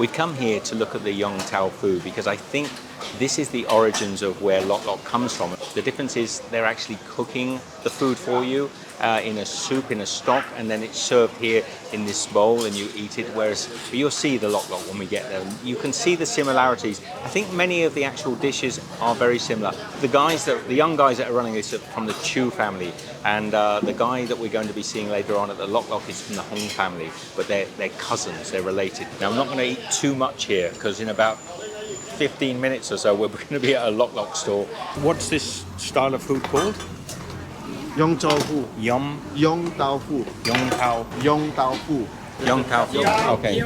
We come here to look at the Yong Tau Foo because I think this is the origins of where Lok Lok comes from. The difference is they're actually cooking the food for you in a soup, in a stock, and then it's served here in this bowl and you eat it, whereas you'll see the Lok Lok when we get there. You can see the similarities. I think many of the actual dishes are very similar. The young guys that are running this are from the Chu family, and the guy that we're going to be seeing later on at the Lok Lok is from the Hong family, but they're cousins, they're related. Now I'm not going to eat too much here because in about 15 minutes or so we're going to be at a Lok Lok store. What's this style of food called? Yong Tau Foo. Yum. Yong Tau Foo. Yong Tau. Yong Tau Foo. Yong Tau Foo. Okay.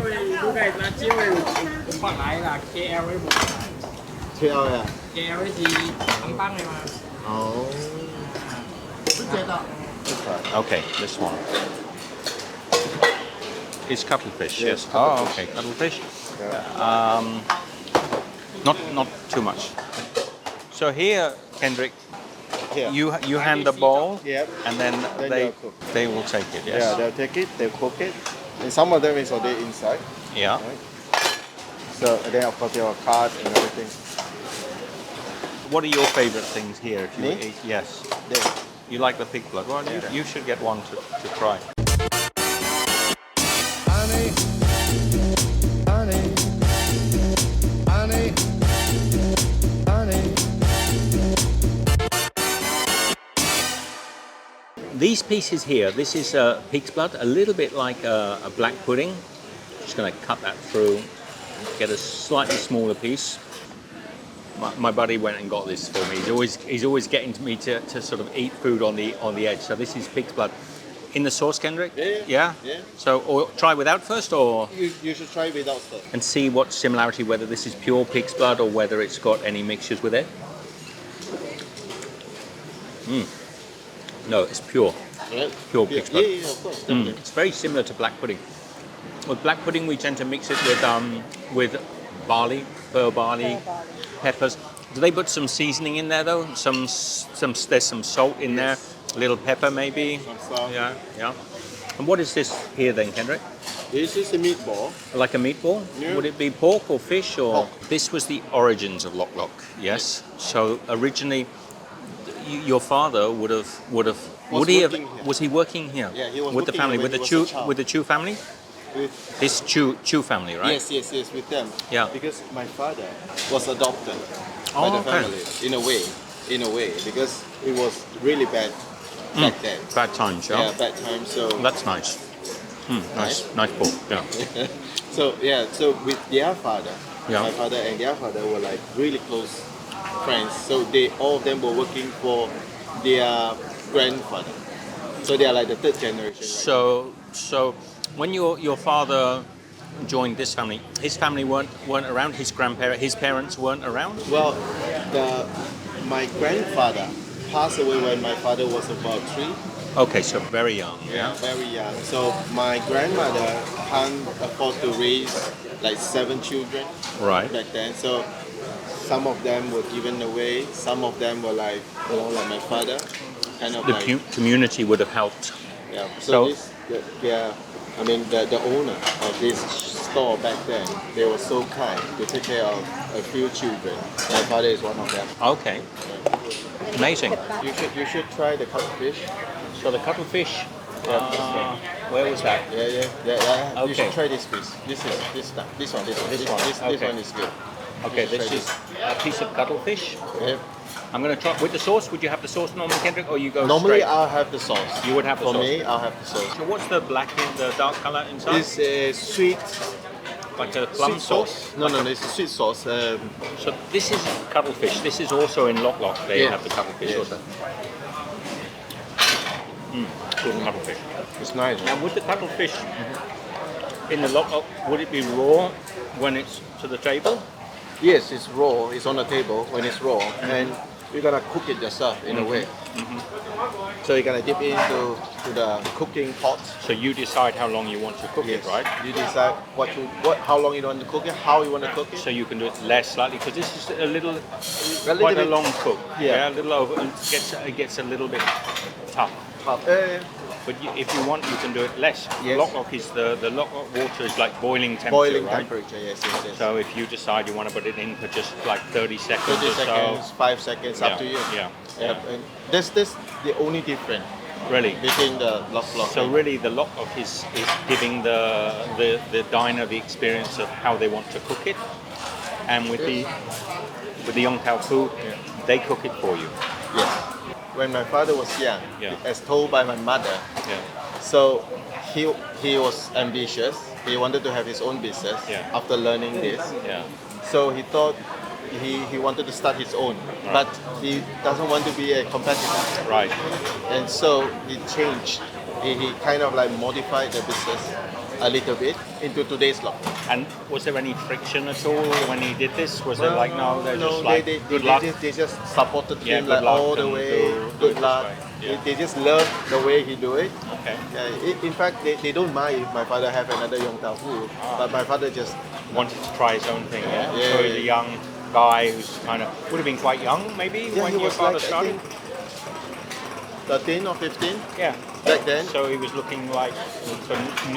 KL à? Kèo gì ăn băng này mà. Oh. Okay, this one. It's cuttlefish, yes. Yes, Oh, cuttlefish. okay, cuttlefish. Yeah. Not too much. So here, Kendrick, Here. you hand the bowl, Yep. and then Then they they'll cook. they will take it. Yes. Yeah, they'll take it, they'll cook it. And some of them is already inside. Yeah. Right? So and then of course they will cut and everything. What are your favorite things here? If you Me? eat? Yes. Then You like the pig blood? Well, you should get one to try. Honey, honey, honey, honey. These pieces here, this is pig's blood, a little bit like a black pudding. Just going to cut that through, get a slightly smaller piece. My buddy went and got this for me. He's always getting me to sort of eat food on the edge. So this is pig's blood. In the sauce, Kendrick? Yeah. So or try without first, or you should try without first. and see what similarity, whether this is pure pig's blood or whether it's got any mixtures with it. No, it's pure. Right? Pure pig's blood. Yeah, of course. Definitely. It's very similar to black pudding. With black pudding, we tend to mix it with barley, pearl barley, peppers. Do they put some seasoning in there though? There's some salt in there, a little pepper maybe. Some salt. Yeah. And what is this here then, Kendrick? This is a meatball. Like a meatball? Yeah. Would it be pork or fish or? Pork. This was the origins of Lok Lok. Yes. So originally, your father would he have? working here. Was he working here? Yeah, he was with the working family, here with when the he was Chu, a child. with the Chu family. With, This Chu family, right? yes, with them. Yeah. Because my father was adopted by Oh, the okay. family in a way, because it was really bad back then. Bad times, yeah. Yeah, bad time. So That's nice. Nice pork. Yeah. so with their father, Yeah. my father and their father were like really close friends. So all of them were working for their grandfather. So they are like the third generation. Right? So when your father joined this family, his family weren't around. His parents weren't around. Well, my grandfather passed away when my father was about 3. Okay, so very young. Yeah. Very young. So my grandmother can't afford to raise like 7 children Right. back then. So some of them were given away. Some of them were like my father, kind of The like community would have helped. yeah. So- The owner of this store back then, they were so kind to take care of a few children. My father is one of them. Okay. Amazing. You should try the cuttlefish. So the cuttlefish. Yeah. Where was that? Yeah. You Okay. should try this piece. This Okay. one is good. Okay, You should this try is a piece of cuttlefish. Yeah. I'm going to try with the sauce. Would you have the sauce, Norman Kendrick, or you go Normally, straight? I'll have the sauce. You would have the For sauce. me, I'll have the sauce. So what's the the dark color inside? It's a sweet Like a plum sweet sauce? No, it's a sweet sauce. So this is cuttlefish. This is also in Lok Lok. They Yes. have the cuttlefish Yes. also. Good cuttlefish. It's nice. Now with the cuttlefish in the Lok Lok, would it be raw when it's to the table? Yes, it's raw. It's on the table when it's raw, and you're gonna cook it yourself in a way. So you're gonna dip into the cooking pot. So you decide how long you want to cook it, right? You decide how long you want to cook it, how you want to cook it. So you can do it less slightly because this is a little little quite a bit- long cook. Yeah. A little over. It gets a little bit tough. But if you want, you can do it less. Yes. Lok Lok is the Lok Lok water is like boiling temperature, Boiling right? temperature, yes. So if you decide you want to put it in for just like 30 seconds 30 or seconds, so. 5 seconds, up to you. Yeah. And that's the only difference Really. between the Lok Lok. So really, the Lok Lok is giving the diner the experience of how they want to cook it, and with the Yong Tau Foo, they cook it for you. Yes. When my father was young, as told by my mother, Yeah. so he was ambitious. He wanted to have his own business after learning this. Yeah. So he thought he wanted to start his own, but he doesn't want to be a competitor. Right. And so he changed. He kind of like modified the business a little bit into today's Lok. And was there any friction at all when he did this? Was it like they're just like good they luck? They just supported Yeah, him good like luck all the and way. do it Good this luck. way. Yeah. They just love the way he do it. Okay. In fact, they don't mind if my father have another Yong Tau Foo, but my father just Wanted to try his own thing. Yeah. Yeah. So he's a young guy who's kind of would have been quite young, maybe when he your was father like, I started. think 13 or 15 Yeah. back then. So he was looking like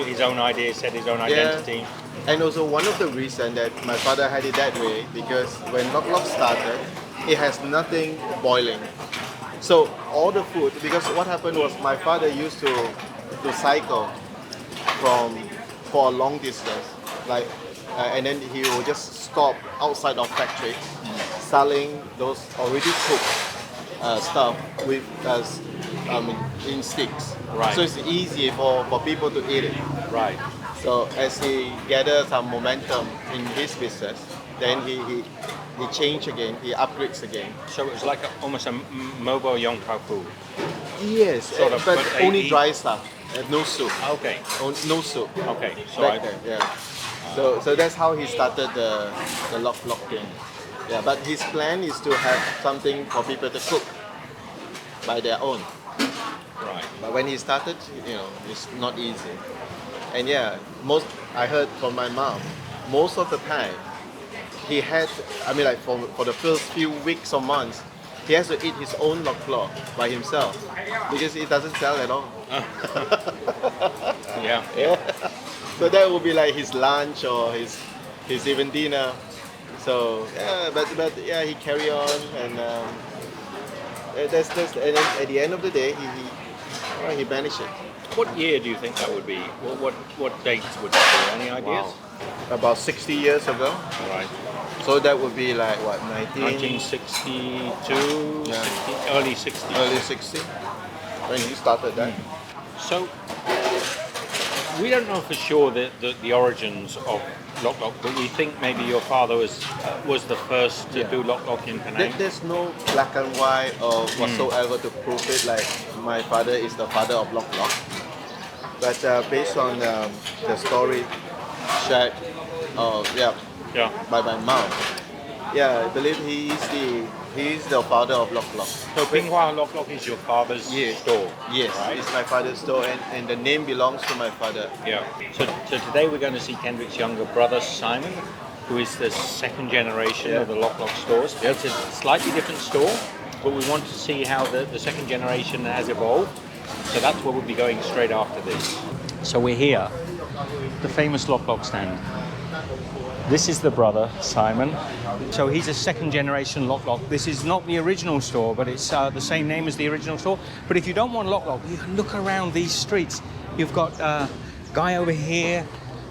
his own ideas, set his own identity. And also one of the reasons that my father had it that way, because when Lok Lok started, it has nothing boiling. So all the food, because what happened was my father used to cycle for a long distance, like, and then he will just stop outside of factory, selling those already cooked stuff with in sticks. Right. So it's easy for people to eat it. Right. So as he gathers some momentum in his business, then he change again, he upgrades again. So it was like almost a mobile Yong Tau Foo. Yes, Sort of, but but only he- dry stuff, no soup. Okay. No soup. Okay. So Back then, yeah. So that's how he started the Lok Lok thing. Yeah, but his plan is to have something for people to cook by their own. right. But when he started, it's not easy. And yeah, I heard from my mom, most of the time, he had, like for the first few weeks or months, he has to eat his own Lok Lok by himself because it doesn't sell at all. Yeah. So that would be like his lunch or his even dinner. So yeah, but yeah, he carry on and that's and then at the end of the day, he managed it. What year do you think that would be? What dates would that be? Any ideas? About 60 years ago. Right. So that would be like what, 1962, Yeah. 60, early 60s. early 60 when he started that. So we don't know for sure the origins of Lok Lok, but we think maybe your father was the first to do Lok Lok in Penang. There's no black and white or whatsoever to prove it. Like my father is the father of Lok Lok, but based on the story shared, by my mom, I believe he is the father of Lok Lok. So Pinghua Lok Lok is your father's store. Yes, right? it's my father's store, and the name belongs to my father. Yeah. So today we're going to see Kendrick's younger brother Simon, who is the second generation of the Lok Lok stores. It's a slightly different store, but we want to see how the second generation has evolved. So that's where we'll be going straight after this. So we're here, the famous Lok Lok stand. This is the brother, Simon. So he's a second generation Lok Lok. This is not the original store, but it's the same name as the original store. But if you don't want Lok Lok, you can look around these streets. You've got a guy over here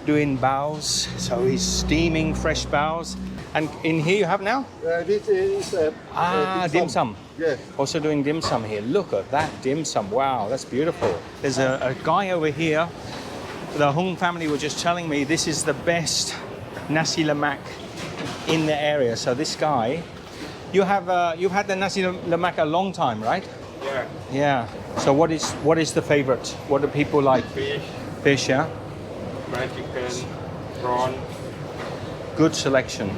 doing baos. So he's steaming fresh baos. And in here you have now? This is dim sum. Yes. Also doing dim sum here. Look at that dim sum. Wow, that's beautiful. There's a guy over here. The Hung family were just telling me this is the best nasi lemak in the area. So this guy, you've had the nasi lemak a long time, right? Yeah. Yeah. So what is the favorite? What do people like? Fish, Fish, yeah. fried chicken, prawn. Good selection.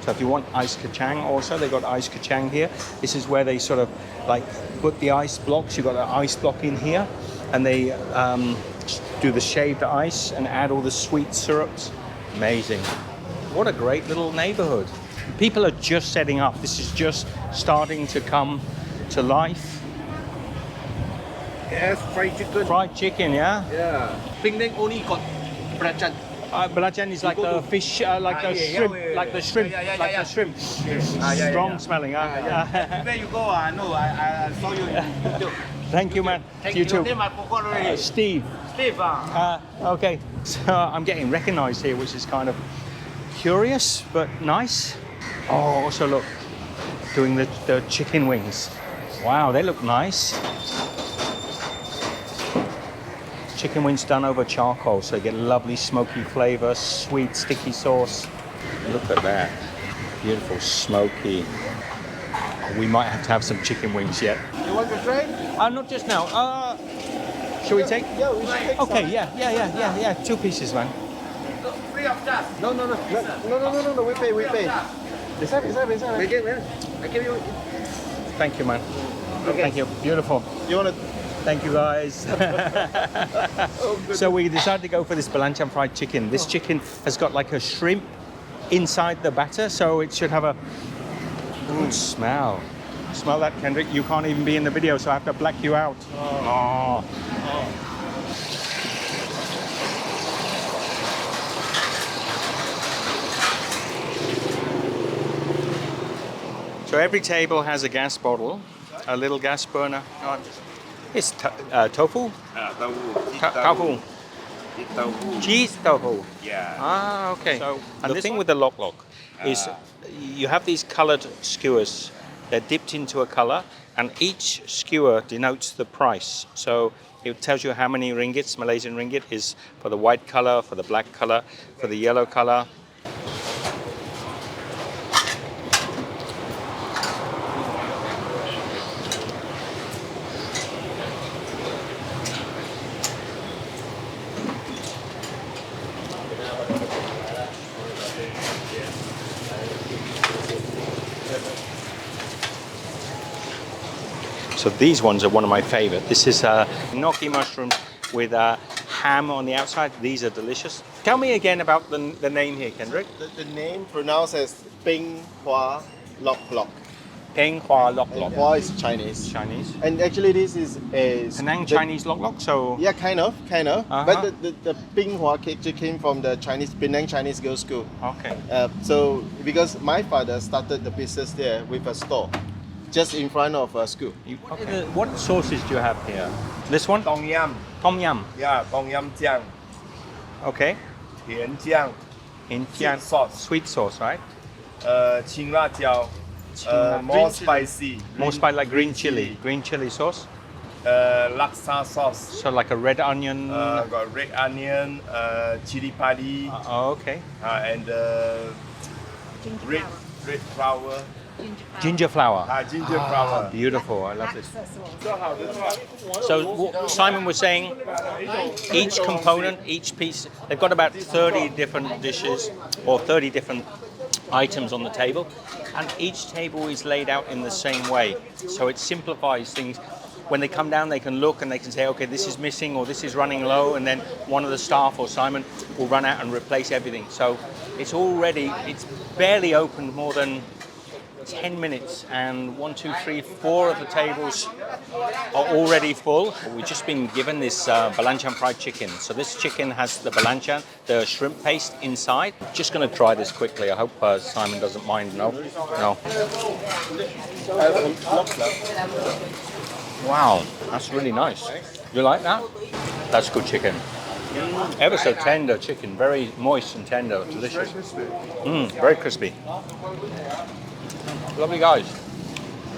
So if you want ice kacang also, they got ice kacang here. This is where they sort of like put the ice blocks. You've got an ice block in here, and they do the shaved ice and add all the sweet syrups. Amazing. What a great little neighborhood. People are just setting up. This is just starting to come to life. Yes, fried chicken. Fried chicken, yeah? Yeah. Penang only got belacan. Belacan is like the fish, like the shrimp, like the shrimp, like the shrimp. Strong smelling, Where you go? No, I saw you in YouTube. Thank you, man. Thank You too. Name I forgot already. Steve. Steve. Okay, so I'm getting recognized here, which is kind of curious, but nice. Oh, also look, doing the chicken wings. Wow, they look nice. Chicken wings done over charcoal, so you get lovely smoky flavor, sweet sticky sauce. Look at that, beautiful smoky. We might have to have some chicken wings yet. You want to try? Not just now. Should we take? Yeah, we should take Okay, some. yeah. 2 pieces, man. Free of charge. No, we pay. Beside. I give you. Thank you, man. Thank you. Beautiful. You want to? Thank you, guys. So we decided to go for this belacan fried chicken. This chicken has got like a shrimp inside the batter, so it should have a good smell. Smell that, Kendrick? You can't even be in the video, so I have to black you out. Oh. So every table has a gas bottle, a little gas burner. It's tofu? Tofu. Cheese tofu. Yeah. Ah, okay. So, and the thing with the lok lok is you have these colored skewers. They're dipped into a color, and each skewer denotes the price. So it tells you how many ringgits, Malaysian ringgit, is for the white color, for the black color, for the yellow color. So these ones are one of my favorite. This is gnocchi mushrooms with ham on the outside. These are delicious. Tell me again about the name here, Kendrick. The name pronounced as Peng Hua Lok Lok. Peng Hua Lok Lok. Hua is Chinese. Chinese. And actually this is a... Penang Chinese Lok Lok, so... Yeah, kind of. Uh-huh. But the Peng Hua cake came from the Penang Chinese Girls' School. Okay. So, because my father started the business there with a store, just in front of a school. Okay. What sauces do you have here? This one? Tom yum. Tom yum. Yeah, tom yum 酱, Okay. 甜酱, In Sweet sauce. Sweet sauce, right? 青辣椒, more green chili. spicy. More spicy, like green chili. Green chili sauce. Laksa sauce. So like a red onion. Got red onion, chili padi, Okay. and red flour. Ginger flour. Ginger flour. Beautiful. I love this. So Simon was saying each component, each piece, they've got about 30 different dishes or 30 different items on the table, and each table is laid out in the same way. So it simplifies things. When they come down, they can look and they can say, okay, this is missing or this is running low, and then one of the staff or Simon will run out and replace everything. So it's barely opened more than 10 minutes, and 1, 2, 3, 4 of the tables are already full. We've just been given this belacan fried chicken. So this chicken has the belacan, the shrimp paste inside. Just going to try this quickly. I hope Simon doesn't mind. No. Wow, that's really nice. You like that? That's good chicken. Ever so tender chicken, very moist and tender, delicious. Very crispy. Lovely guys.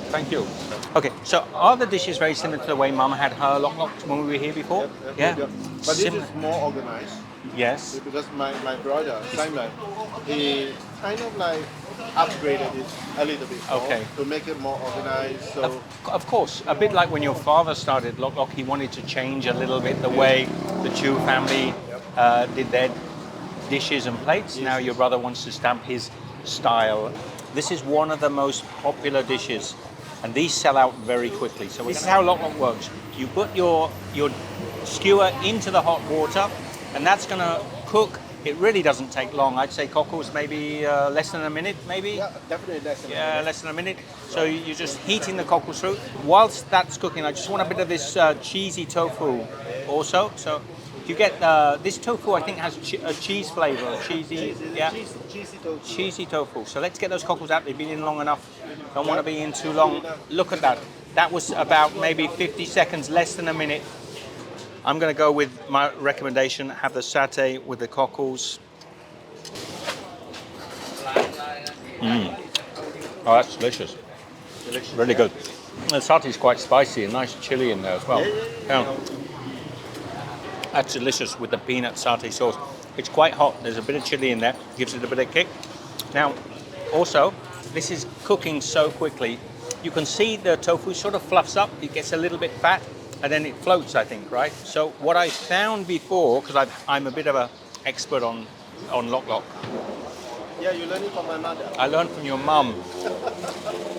Thank you. Okay, so are the dishes very similar to the way Mum had her lok lok when we were here before? Yeah. But this is more organized. Yes. Because my brother, Simon, he kind of like upgraded it a little bit more to make it more organized. So Of course, a bit like when your father started Lok Lok, he wanted to change a little bit the way the Chu family did their dishes and plates. Now your brother wants to stamp his style. This is one of the most popular dishes, and these sell out very quickly. So this is how Lok Lok works. You put your skewer into the hot water, and that's going to cook It really doesn't take long. I'd say cockles maybe less than a minute, maybe. Yeah, definitely less than Yeah, less than a minute. So you're just heating the cockles through. Whilst that's cooking, I just want a bit of this cheesy tofu also. So you get this tofu, I think, has a cheese flavor, cheesy, yeah, cheesy tofu. cheesy tofu. So let's get those cockles out. They've been in long enough. Don't want to be in too long. Look at that. That was about maybe 50 seconds, less than a minute. I'm going to go with my recommendation. Have the satay with the cockles. Oh, that's delicious. Really good. The satay is quite spicy and nice chili in there as well. Yeah. That's delicious with the peanut satay sauce. It's quite hot. There's a bit of chili in there. Gives it a bit of kick. Now, also, this is cooking so quickly. You can see the tofu sort of fluffs up. It gets a little bit fat, and then it floats, I think, right? So what I found before, because I'm a bit of an expert on lok lok. Yeah, you learn it from my mother. I learned from your mum.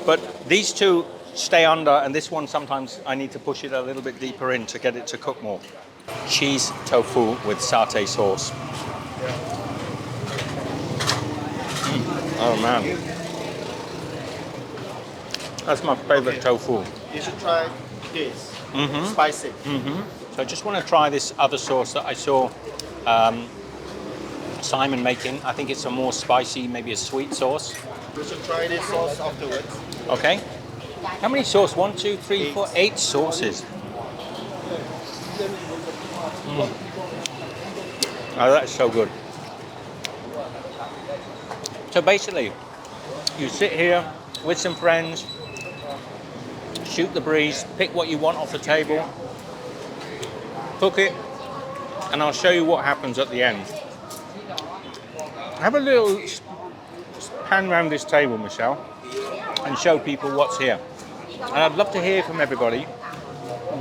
But these two stay under, and this one sometimes I need to push it a little bit deeper in to get it to cook more. Cheese tofu with satay sauce. Oh man. That's my favorite tofu. You should try this. Mm-hmm. Spicy. Mm-hmm. So I just want to try this other sauce that I saw Simon making. I think it's a more spicy, maybe a sweet sauce. You should try this sauce afterwards. Okay. How many sauce? 1, 2, 3, 4, 8 sauces. Oh, that's so good. So basically, you sit here with some friends, shoot the breeze, pick what you want off the table, cook it, and I'll show you what happens at the end. Have a little pan around this table, Michelle, and show people what's here. And I'd love to hear from everybody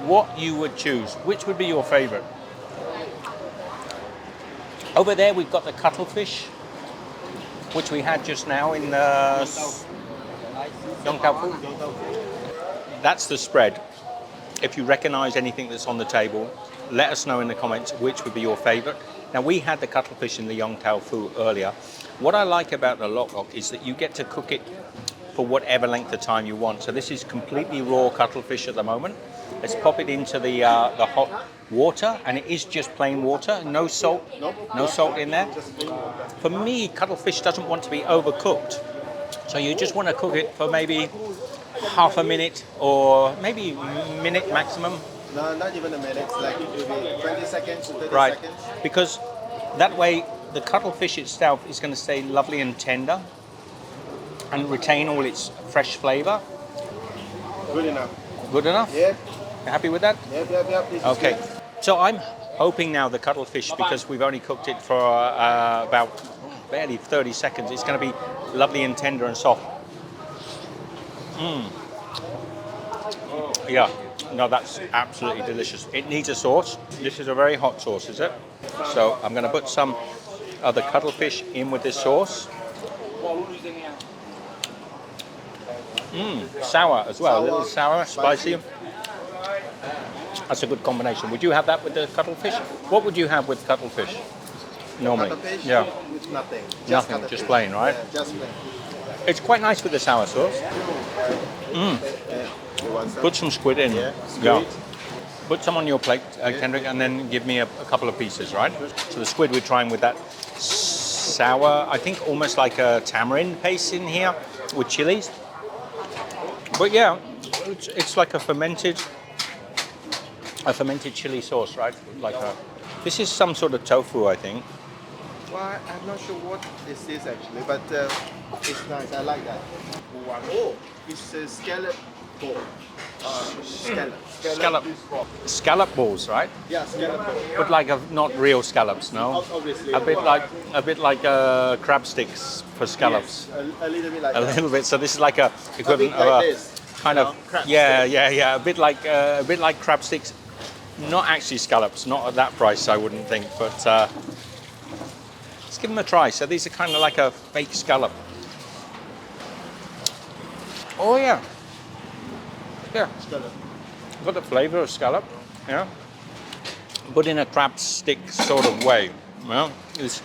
what you would choose. Which would be your favourite? Over there we've got the cuttlefish, which we had just now in Yong Tau Foo. That's the spread. If you recognise anything that's on the table, let us know in the comments which would be your favourite. Now, we had the cuttlefish in the Yong Tau Foo earlier. What I like about the lok lok is that you get to cook it for whatever length of time you want. So this is completely raw cuttlefish at the moment. Let's pop it into the hot water, and it is just plain water, no salt, no salt in there. For me, cuttlefish doesn't want to be overcooked. So you just want to cook it for maybe half a minute or maybe a minute maximum. No, not even a minute. Like it will be 20 seconds to 30 Right, seconds. because that way the cuttlefish itself is going to stay lovely and tender and retain all its fresh flavour. Good enough. Good enough? Yeah. You happy with that? Yep. This is Okay. good. So I'm hoping now the cuttlefish, because we've only cooked it for about barely 30 seconds, it's going to be lovely and tender and soft. Yeah. No, that's absolutely delicious. It needs a sauce. This is a very hot sauce, is it? So I'm going to put some of the cuttlefish in with this sauce. Sour as well, a little sour, spicy. That's a good combination. Would you have that with the cuttlefish? What would you have with cuttlefish normally? Cuttlefish? Yeah, With nothing. nothing, cuttlefish. just plain, right? Yeah, just plain. It's quite nice with the sour sauce. Yeah. You want some? Put some squid in. Yeah, squid. Put some on your plate, Kendrick, and then give me a couple of pieces, right? So the squid we're trying with that sour, I think almost like a tamarind paste in here with chilies. But yeah, it's like a fermented chili sauce, right? This is some sort of tofu, I think. Well, I'm not sure what this is actually, but it's nice. I like that. Oh, it's a scallop ball. Scallop balls, right? Yeah, scallop ball. But like not real scallops, no. Obviously. A bit like crab sticks for scallops. Yes, a little bit like A that. little bit. So this is like a equivalent like of a this, kind of crab yeah. A bit like crab sticks. Not actually scallops. Not at that price, I wouldn't think. But let's give them a try. So these are kind of like a fake scallop. Oh yeah. Yeah. Scallop. Got the flavour of scallop. Yeah. But in a crab stick sort of way. Well, it's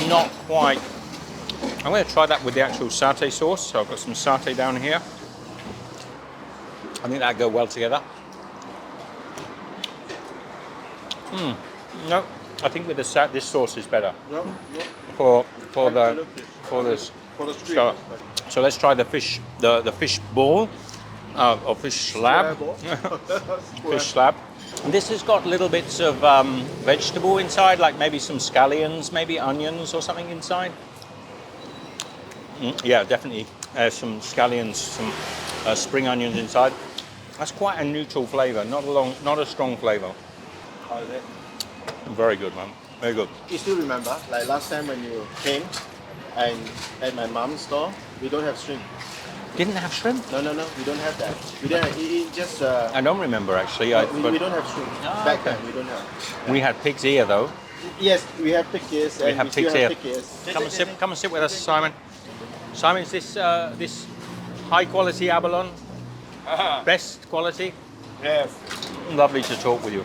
not quite. I'm going to try that with the actual satay sauce. So I've got some satay down here. I think that'll go well together. No, I think with the this sauce is better No, no. for I the looked it. for this. For the street. So let's try the fish, the fish ball, or fish slab. Fish slab. And this has got little bits of vegetable inside, like maybe some scallions, maybe onions or something inside. Yeah, definitely some scallions, some spring onions inside. That's quite a neutral flavour, not a strong flavour. How is it? Very good, man. Very good. You still remember, like last time when you came, and at my mom's store, we don't have shrimp. Didn't have shrimp? No, we don't have that. We don't have, it just... I don't remember actually. we don't have shrimp. Ah, Back okay. then, we don't have. We had pig's ear though. Yes, we have pig ears. We and have still pig's ear. pig ears. Come and sit with us, Simon. Simon, is this high quality abalone? Best quality? Yes. Lovely to talk with you.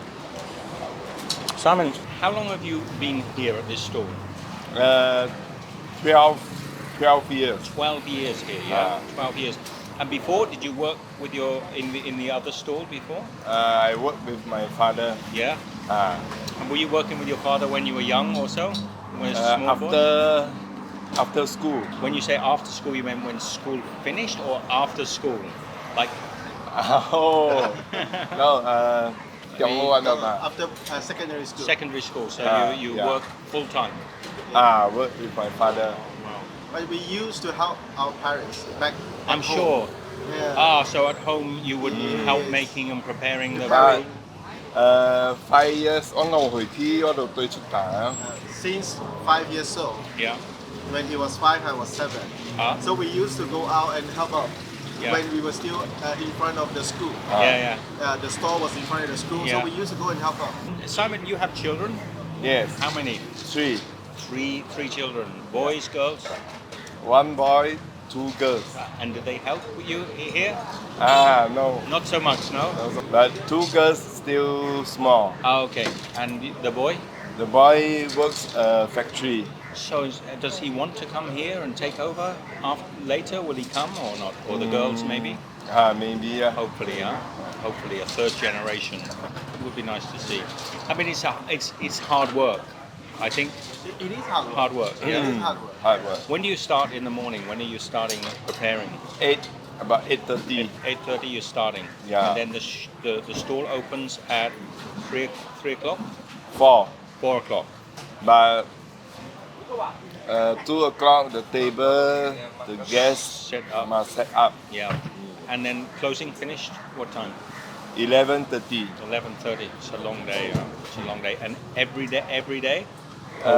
Simon, how long have you been here at this stall? 12 years. 12 years here, yeah. 12 years. And before, did you work with in the other stall before? I work with my father. Yeah. Uh, And were you working with your father when you were young also? When you were a small boy? after school. When you say after school, you mean when school finished or after school? Like, Oh, no, After secondary school. secondary school, so you yeah. work full time. work with my father. But we used to help our parents back at I'm home. sure. Yeah. So at home you would help making and preparing the Preparing. food. 5 years 我去 T 嗰度對出蛋。 Since 5 years old, Yeah. when he was 5, I was 7. So we used to go out and help out Yeah. when we were still in front of the school. Yeah. The store was in front of the school, Yeah. so we used to go and help out. Simon, you have children? Yes. How many? 3. Three children. Boys, girls? 1 boy, 2 girls. And do they help you here? No. Not so much, no? But 2 girls still small. Okay. And the boy? The boy works factory. So does he want to come here and take over later? Will he come or not? Or the girls maybe? Maybe. Yeah. Hopefully, hopefully a third generation. It would be nice to see. I mean, it's hard work. I think It is hard work. hard work. It Yeah. is hard work. Hard work. When do you start in the morning? When are you starting preparing? About 8:30. 8:30 you're starting. Yeah. And then the stall opens at 3 o'clock? 4. 4 o'clock. But 2 o'clock the table, the guests Set up. must set up. Yeah. And then closing finished? What time? 11:30. 11:30. It's a long day. It's a long day. And every day? Or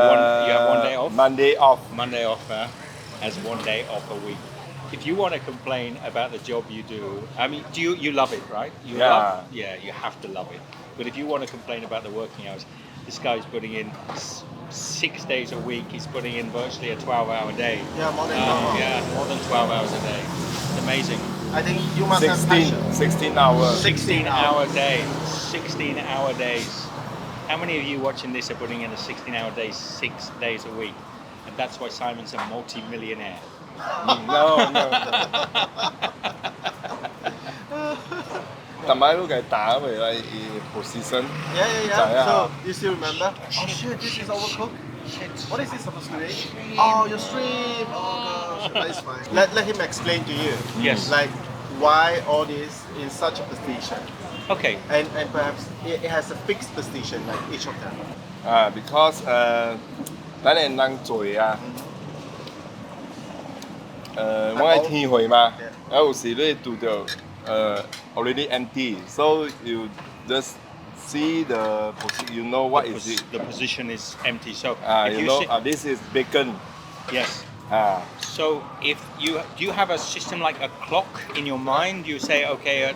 you have one day off? Monday off. Monday off as 1 day off a week. If you want to complain about the job you do, I mean, you love it, right? You have to love it. But if you want to complain about the working hours, this guy's putting in 6 days a week. He's putting in virtually a 12-hour day. Yeah, more than 12 hours. Yeah, more than 12 hours a day. It's amazing. I think you must have 16, passion. 16 hours. 16-hour day. 16-hour days. How many of you watching this are putting in a 16-hour day, 6 days a week? And that's why Simon's a multi-millionaire. No. Taman lúc cái tá về lại position. Yeah. So, you still remember? Oh shit, this is overcooked. What is this supposed to be? Oh, your shrimp. Oh gosh, that's fine. Let him explain to you. Yes. Like why all this in such a position, Okay. and perhaps it has a fixed position like each of them. Because 等你能做我係天氣嘛，有時你做到already empty, so you just see the position, you know what is it. The position is empty. So if You you know sit, this is bacon. yes. So if you do you have a system like a clock in your mind? You say okay.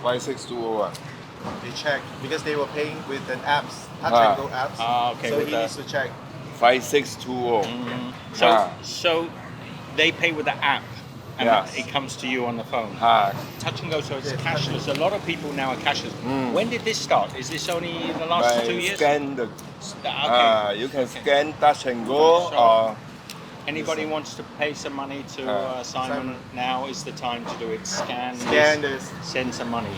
5620 they check because they were paying with an apps, touch and go apps. Okay. So with he the- needs to check. 5620 So they pay with the app. and Yes. it comes to you on the phone. Touch and go, so it's cashless. A lot of people now are cashless. When did this start? Is this only in the last 2 years? Scan the, Okay. you can scan touch and go So- or Anybody wants to pay some money to Simon, now is the time to do it. Scan this. send some money.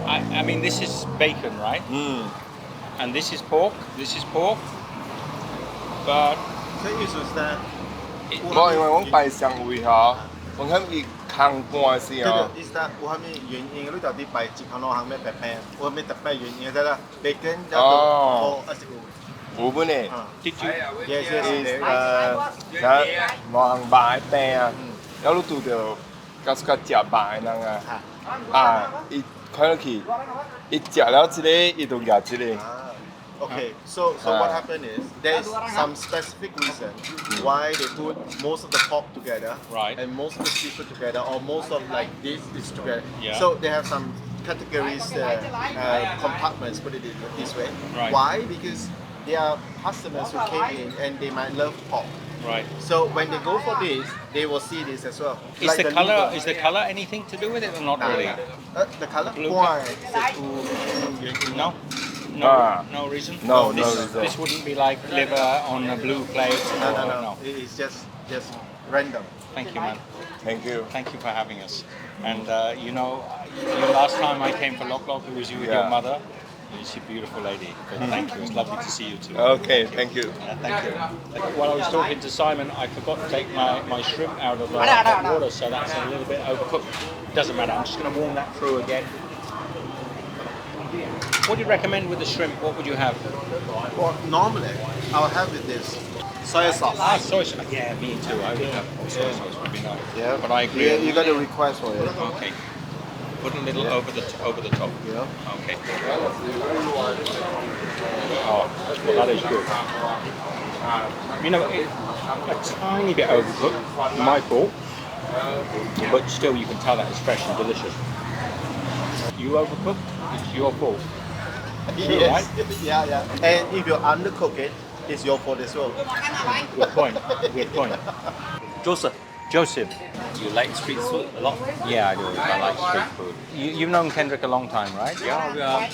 I mean, this is bacon, right? And this is pork. This is pork. But 所以意思是呢，我因為我拜上會嚇，我諗伊空半時這啊個，意思呢，有蝦米原因？你到底擺一項攞行咩白白？有咩特別原因？得啦，bacon 有到還是有？有本咧， did you? Yes, yes, is yes. 睇望白餅啊，有你拄着甲食白人啊，伊看落去，伊食了一個，伊就夾一個。 Okay, so what happened is there is some specific reason why they put most of the pork together, Right. and most of the seafood together, or most of like this together. Yeah. So they have some categories, compartments. Put it this way. Right. Why? Because there are customers who came in and they might love pork. Right. So when they go for this, they will see this as well. Is Like the color liver. is the color anything to do with it or not really? The color? Blue Why? No. No, Ah. no reason. No this, reason. This wouldn't be like liver on a blue plate. No, or, no. It's just random. Thank you, man. Thank you. Thank you for having us. And you know, last time I came for Lok Lok, it was you with your Yeah. mother. She's a beautiful lady. But thank you. It's lovely to see you too. Okay, thank you. Thank you. While I was talking to Simon, I forgot to take my shrimp out of hot water, so that's a little bit overcooked. Doesn't matter. I'm just going to warm that through again. What do you recommend with the shrimp? What would you have? Well, normally I'll have with this soy sauce. Soy sauce. Yeah, me too. I would have soy sauce. Would be nice. But I agree. You got a request for it. Okay. Put a little over the top. Yeah. Okay. Oh, well, that is good. You know, a tiny bit overcooked. My fault. But still, you can tell that it's fresh and delicious. You overcooked. It's your fault. Yes. Yeah. And if you undercook it, it's your fault as well. Good point. Good point. Joseph. You like street food a lot? Yeah, I do. I like street food. You've known Kendrick a long time, right? Yeah, we are.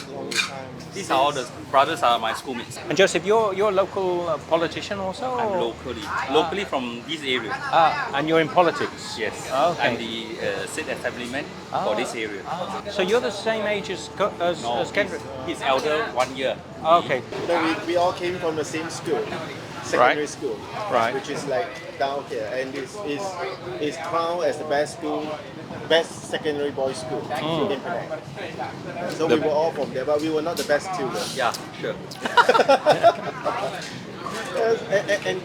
These are all the brothers are my schoolmates. And Joseph, you're a local politician also? I'm or- locally from this area. And you're in politics? Yes. Okay. I'm the seat establishment for this area. So you're the same age as Kendrick? He's elder 1 year. Okay. We all came from the same school, secondary Right. school, Right. which is like down here, and this is crowned as the best school, best secondary boys school in Penang. So we were all from there, but we were not the best children. Yeah, sure. And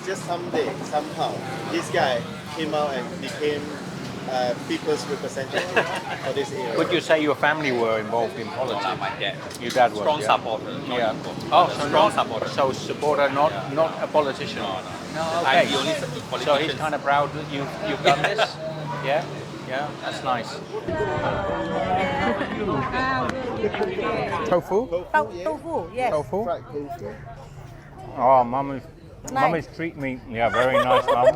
just someday, somehow, this guy came out and became people's representative for this area. Would you say your family were involved in politics? My dad. Your dad was? Strong yeah. supporter. Yeah. Oh, so strong not, supporter. So supporter, not a politician. No, okay. I'm the only politician. So he's kind of proud that you've done this. Yeah. Yeah, that's nice. Tofu? Tofu, yes. Tofu? Fried tofu. Oh, mum is treating me. Yeah, very nice, mum.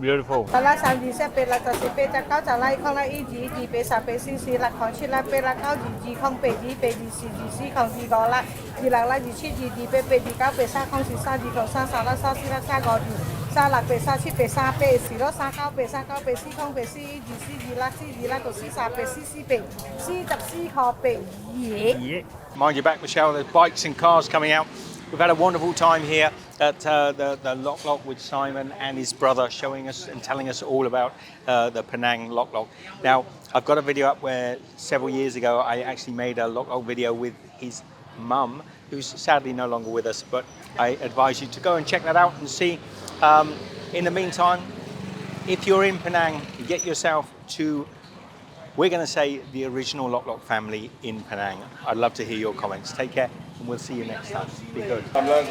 Beautiful. 好啦，三二七八啦，就是八隻九就拉康啦，一二二八十八先四啦，抗七啦，八啦九二二抗八二八二四二四抗二個啦，二六啦二七二二八八二九八三抗四三二抗三十啦，三四啦三個二，三六八三七八三八四咯，三九八三九八四抗八四二四二啦，四二啦，個四十八四四八四十四個八二。 Yeah. Mind your back, Michelle. There's bikes and cars coming out. We've had a wonderful time here at the Lok Lok with Simon and his brother, showing us and telling us all about the Penang Lok Lok. Now, I've got a video up where several years ago I actually made a Lok Lok video with his mum, who's sadly no longer with us, but I advise you to go and check that out and see. In the meantime, if you're in Penang, get yourself to, we're going to say, the original Lok Lok family in Penang. I'd love to hear your comments. Take care, and we'll see you next time. Be good. 咁啦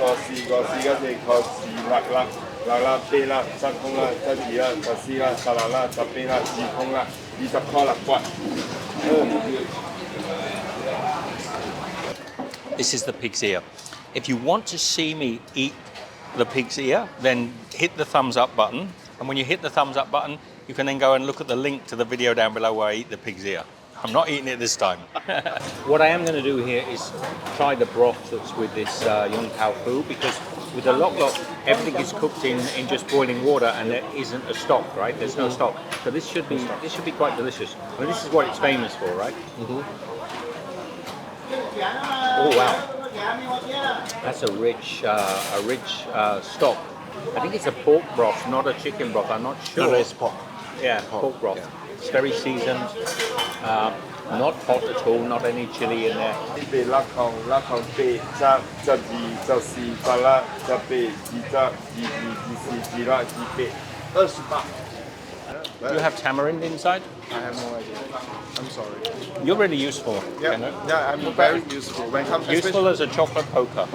，This is the pig's ear. If you want to see me eat the pig's ear, then hit the thumbs up button. And when you hit the thumbs up button, you can then go and look at the link to the video down below where I eat the pig's ear. I'm not eating it this time. What I am going to do here is try the broth that's with this Yong Tau Foo, because with the Lok Lok, everything is cooked in just boiling water and there isn't a stock, right? There's no stock. So this should be quite delicious. I mean, this is what it's famous for, right? Oh wow, that's a rich stock. I think it's a pork broth, not a chicken broth. I'm not sure. No, it's pork. Yeah, pork broth. Yeah. It's very seasoned, not hot at all, not any chili in there. Do you have tamarind inside? I have no idea. I'm sorry. You're really useful. Yeah, Kendrick. yeah, I'm very useful when it comes Useful as a chocolate poker.